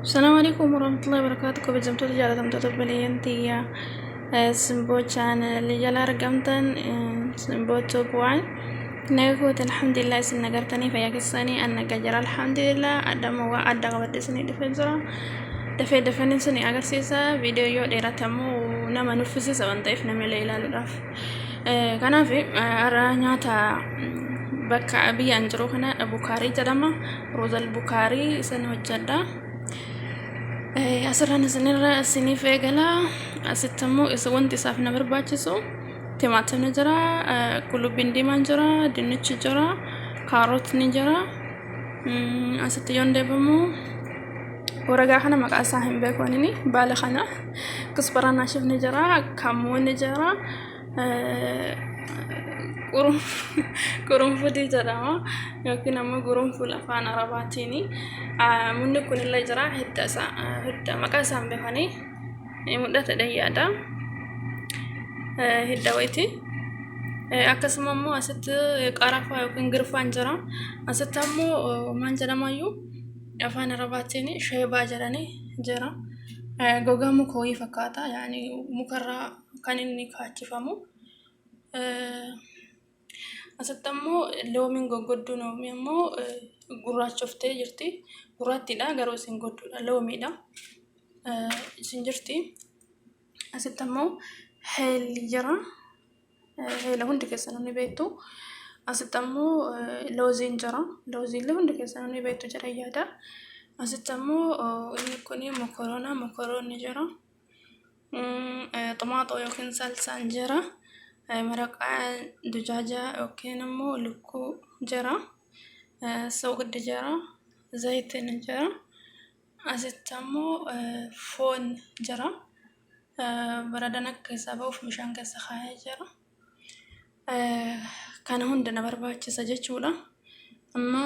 السلام عليكم ورحمة الله وبركاته. كبجمتو تجارة تمتو بلينتي سمبو channel اللي جلا رقمتن سمبو توب وان نقول الحمد لله سن نقرتني فياك السني أن نجرا الحمد لله أدم وأدى قبل سني دفنزرا دفن سني أجر سيسا فيديو يو ديرا تمو نما نفسي سوان طيف نمي ليلا لراف كان في أرانيا تا بكا أبي أنجرو هنا بوكاري جدما روز البوكاري سنوجدا asirraan isinirra isiniif eegala. Asittammoo isa wanti isaaf na barbaachisu timaatimni jira, qullubbiin diimaan jira, dinnichi jira, kaarotni jira. Asitti yoon deebimu waragaa kana maqaa isaa hin beeku ani baala kana kusbaraa naashifni jira, kammuunni jira, qurunfudii jedhama yookiin ammoo qurunfuu afaan arabaatiini. Munni kun illee jira hidda maqaa isaa hin beekani mudhata dhayyaadha hidda wayti. Akkasuma ammoo asitti qarafaa yookiin girfaan jira. Asitti ammoo maal jedhamayyuu afaan arabaatiini sheebaa jedhanii jira. Gogaa muka wayii fakkaata yaani mukarraa kan inni kaachifamu. Asittammoo loomiin goggodduu loomii ammoo gurraachoftee jirti. Gurraattiidha garuu isin godduudha loomiidha. Isin jirti. Asittammoo heelli jira. Heela hundi keessan ni beektu. Asittammoo looziin jira. Looziillee hundi keessan ni beektu jedha yaada. Asittammoo inni kuni mokoroonni jira. Xumaaxoo yookiin salsaan jira. Maraqaa dujaajaa yookiin ammoo lukkuu jira. Soogiddi jira. Zayitiin jira. Asitti ammoo foon jira. Baradaan akka isaa ba'uuf bishaan keessa kaa'ee jira. Kana hunda na barbaachisa jechuudha. Amma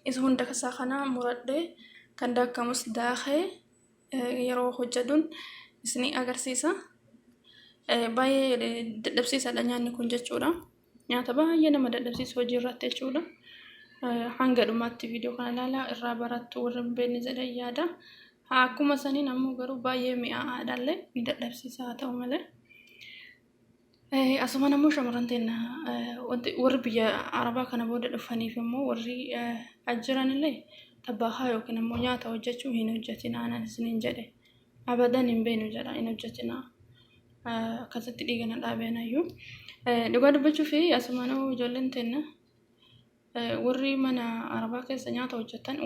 isa hunda keessaa kana muradhee kan daakamus daakee yeroo hojjetuun isinii agarsiisa. Baay'ee dadhabsiisaadha nyaanni kun jechuudha. Nyaata baay'ee nama dadhabsiisu hojii irratti jechuudha. Hanga dhumaatti viidiyoo kana ilaalaa irraa barattu warra hin beekne jedhee yaada. Akkuma saniin ammoo garuu baay'ee mi'aadhaallee ni dadhabsiisa haa ta'u malee. Asuma ammoo shamarran teenya warri biyya Arabaa kana booda dhufaniif immoo warri ajjiranillee tabbaahaa yookiin ammoo nyaata hojjechuu hin hojjetinaa anan isiniin jedhe. Abadan hin beeknu jedha hin hojjetinaa. Akkasitti dhiigana dhaabeenayyuu. Dhugaa dubbachuu fi asuma ijoolleen teenya warri mana Arabaa keessa nyaata hojjetan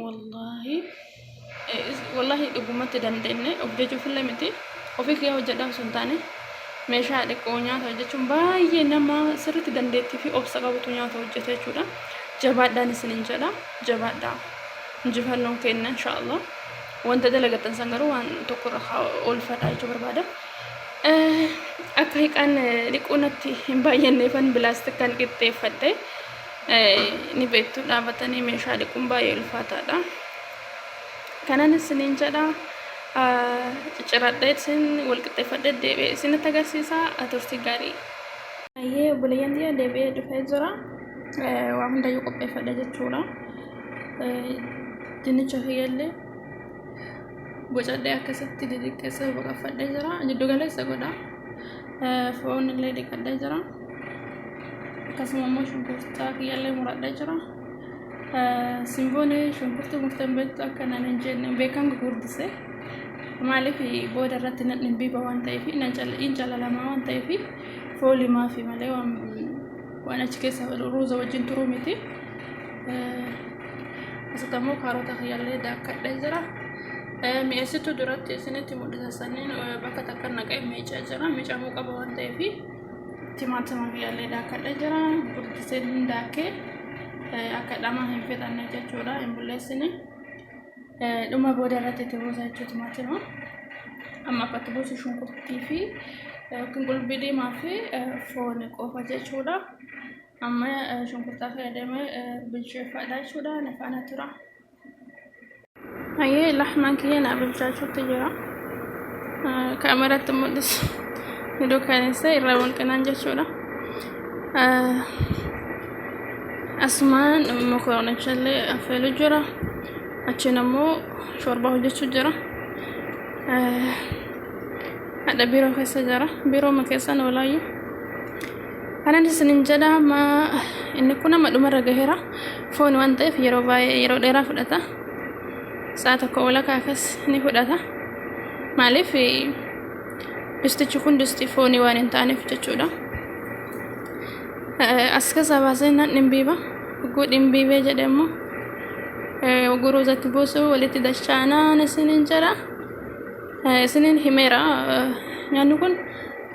wallahi dhugumatti dandeenye of jechuufillee miti ofii kee hojjedhaa osoo hin taane meeshaa dhiqoo nyaata hojjechuun baay'ee nama sirriitti dandeettii fi obsa qabutu nyaata hojjeta jechuudha. Jabaadhaan isiniin jedha jabaadhaa injifannoon kenna inshaallah. Wanta dalagatan san garuu waan tokko irra oolfadhaa jechuu barbaada. Akka hiiqaan dhiquunatti hin baay'anneefan bilaastikaan qixxeeffadhe ni beektu dhaabatanii meeshaa dhiquun baay'ee ulfaataadha. Kanan isiniin jedha cicciradhee isin wal qixxeeffadhee deebi'ee isinitti agarsiisaa turtii gaarii. Obboleeyyan biyya deebi'ee dhufee jira. Waa hundayyuu qopheeffadhe jechuudha. Dinnicha fayyallee bocadhee akkasitti didiqqeessa boqoffadhee jira. Jiddu galeessa godha. Foon illee dhiqadhee jira. Akkasuma immoo shunkurtaa kiyyallee muradhee jira. Simboon shunkurtii murteen beektu akka nan hin jenne beekan gurguddise. Maaliif booda irratti nan dhimbiiba waan ta'eef hin jaalalamaa waan ta'eef foolimaa fi malee waan achi keessa ruuza wajjin turuu miti. Asitti ammoo kaarota kiyyallee daakkadhee jira. Mi'eessituu duratti isinitti mul'isaniin bakka takka naqee miicaa jira. Miicamuu qaba waan ta'eef timaatima kiyyallee daakkadhee jira. Guddisee daakee akka dhamaa hin fedhanne jechuudha hin bulleessine. Dhuma booda irratti itti buusa jechuudha timaatima. Amma akkatti buusu shunkurtii fi yookiin qullubbii diimaa fi foon qofa jechuudha. Amma shunkurtaa fayyadamee bilcheeffadha jechuudha. Na faana tura. Hayyee laxmaan kiyya bilchaachuutti jira. Kaameratti mul'isu viidiyoo kaanessa irraa walqinaan jechuudha. Asumaan mokoroonicha illee affeelu jira. achiin ammoo shorbaa hojjechuu jira. Hadha biiroo keessa jira. Biiroo keessan walaayyuu. Kanan isinin jedha inni kun amma dhumarra gaheera. Foon waan ta'eef yeroo baay'ee yeroo dheeraa fudhata. Sa'a tokko walakkaa akkas ni fudhata. Maaliif distichi kun distii foonii waan hin taaneef jechuudha. As keessaa baasee nan dhimbiiba. Oguu dhimbiibee jedhe immoo oguu roozatti buusu walitti dachaanaan isinin jedha. Isinin himeera. Nyaanni kun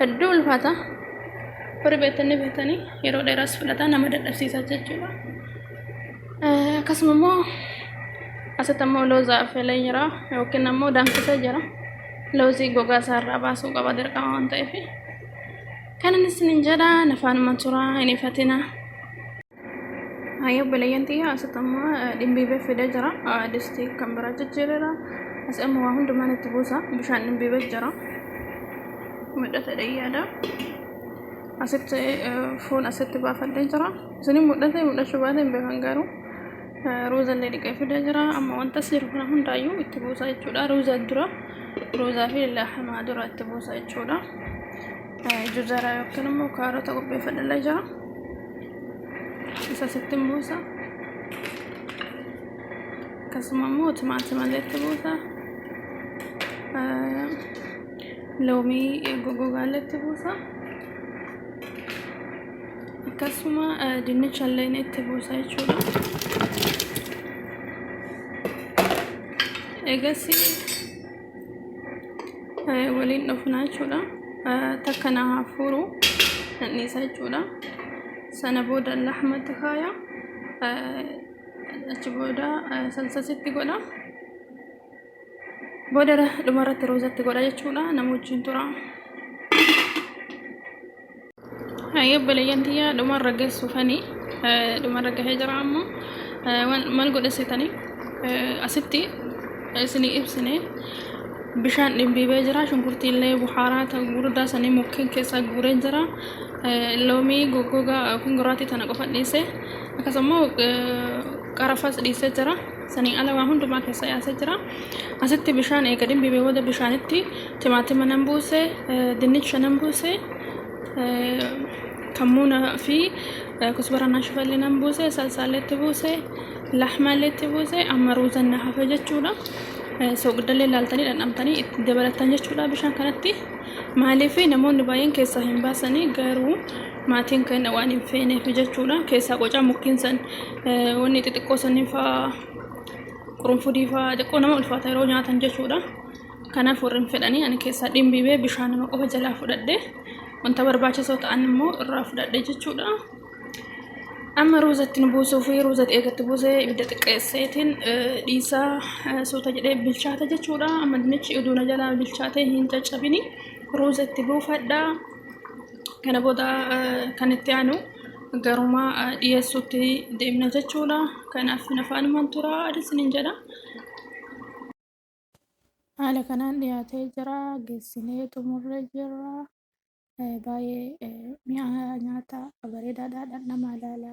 hedduu ulfaata. Horii beektanii yeroo dheeraas fudhata nama dadhabsiisa jechuudha. Akkasuma immoo asitti ammoo looza affeelee jira yookiin ammoo danfisee jira. Loozii gogaa isaarraa baasuu qaba dirqama waan ta'eef. Kanan isinin jedha nafaanuma tura hin ifatina. Obboleeyyan xiyyaa asitti ammoo dhimbiibee fidee jira. Distii kan biraa jijjiirra. As ammoo waa hundumaan itti buusa. Bishaan dhimbiibee jira. Mudhata dhayyaadha. Asitti foon asitti baafadhee jira. Isin mudhachuu baate hin beekan garuu ruuza illee dhiqee fidee jira. Amma wanta jiru kana hundaayyuu itti buusa jechuudha. Ruuzaa fi laxmaa dura itti buusa jechuudha. Jujjara yookiin immoo kaarota qopheeffadhee jira. Isa asitti buusa. Akkasuma immoo timaatima illee itti buusa. Loomii gogogaa illee itti buusa. Akkasuma dinnicha illee itti buusa jechuudha. Egas waliin dhufna jechuudha. Takka na hafuuru nanniisa jechuudha. Sana booda laxmatti kaaya. Achi booda salsasitti godha. Booda dhumarratti roozatti godha jechuudha. Nama wajjin tura. Obboleeyyan xiyyaa dhumarra geessufanii dhumarra gahee jira ammoo maal godhessitanii asitti isinii ibsine bishaan dhimbiibee jira. Shunkurtii illee buhaaraa ta'u gurguddaa sanii mukkeen keessaa guuree jira. Loomii gogogaa yookiin goraatii tana qofa dhiisee akkasumas qarafaas dhiisee jira. Sanii ala waa hundumaa keessa yaasee jira. Asitti bishaan eega dhimbiibee booda bishaanitti timaatima nan buuse, dinnicha nan buuse, kamuuna fi kusbara naashifallee nan buuse, salsaallee itti buuse, laxmaallee itti buuse, amma ruuzan na hafe jechuudha. Soogdallee laaltanii dhandhamtanii itti dabalatan jechuudha bishaan kanatti. Maaliif namoonni baay'een keessaa hin baasanii garuu maatiin kan waan hin feeneef jechuudha. Keessaa qocaa mukkiin san wanni xixiqqoo sanii fa'aa qurunfudii fa'aa xiqqoo nama ulfaata yeroo nyaatan jechuudha. Kanaaf warreen fedhanii ani keessaa dhimbiibee bishaan nama qofa jalaa fudhadhee wanta barbaachisoo ta'an immoo irraa fudhadhee jechuudha. Amma ruuzatti nu buusuu fi ruuzatti eegatti buusee ibidda xiqqeesseetiin dhiisaa suuta jedhee bilchaata jechuudha. Amma dinnichi iduuna jalaa bilchaatee hin caccabini. Ruuzatti buufadha. Kana booda kan itti aanu garumaa dhiyeessuutti deemna jechuudha. Kanaaf nafaanumaan tura adisiniin jedha. Haala kanaan dhiyaatee jira. Geessinee xumurree jira. Baay'ee mi'a nyaata bareedaadha. Nama ilaala.